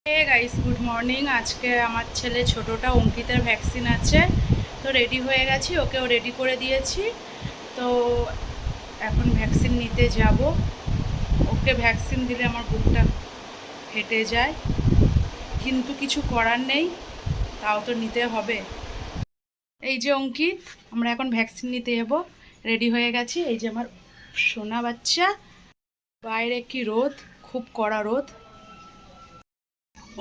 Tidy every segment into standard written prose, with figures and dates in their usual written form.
Hey guys, good morning. আজকে আমার ছেলে ছোটোটা অঙ্কিতের ভ্যাকসিন আছে, তো রেডি হয়ে গেছি, ওকেও রেডি করে দিয়েছি। তো এখন ভ্যাকসিন নিতে যাব। ওকে ভ্যাকসিন দিলে আমার বুকটা ফেটে যায়, কিন্তু কিছু করার নেই, তাও তো নিতে হবে। এই যে অঙ্কিত, আমরা এখন ভ্যাকসিন নিতে যাবো, রেডি হয়ে গেছি। এই যে আমার সোনা বাচ্চা। বাইরে কি রোদ, খুব কড়া রোদ।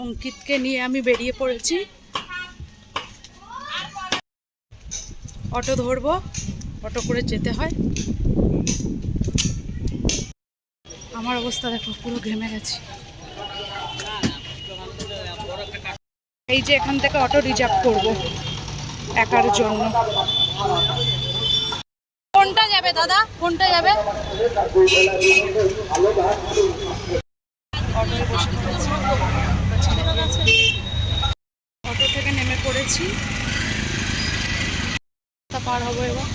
অঙ্কিতকে নিয়ে আমি বেরিয়ে পড়েছি। অটো ধরবো, অটো করে যেতে হয়। আমার অবস্থা দেখো, পুরো ঘেমে গেছি। এই যে এখান থেকে অটো রিজার্ভ করব একার জন্য। কোনটা যাবে দাদা, কোনটা যাবে? অটোয় বসে পড়েছি, অটো থেকে নেমে পড়েছি। তা পার হবো এবার,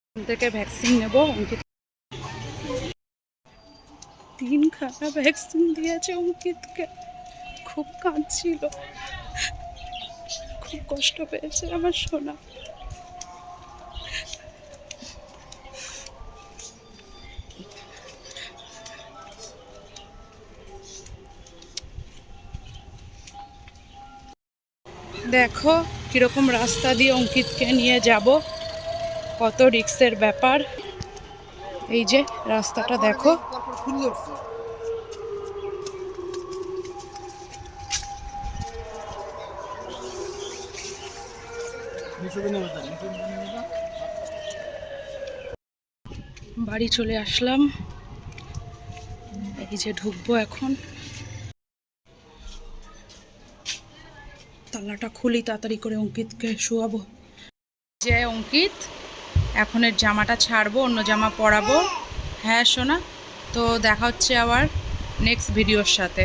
এখান থেকে ভ্যাকসিন নেবো। 3খানা ভ্যাকসিন দিয়েছে অঙ্কিতকে, খুব কাঁদছিল, খুব কষ্ট পেয়েছে আমার সোনা। দেখো কিরকম রাস্তা দিয়ে অঙ্কিতকে নিয়ে যাব, কত রিস্কের ব্যাপার। এই যে রাস্তাটা দেখো, বাড়ি চলে আসলাম। এই যে ঢুকবো এখন, তালাটা খুলি তাড়াতাড়ি করে, অঙ্কিতকে শোয়াবো। যে অঙ্কিত, এখন এর জামাটা ছাড়বো, অন্য জামা পরাবো। হ্যাঁ সোনা, তো দেখা হচ্ছে আবার নেক্সট ভিডিওর সাথে।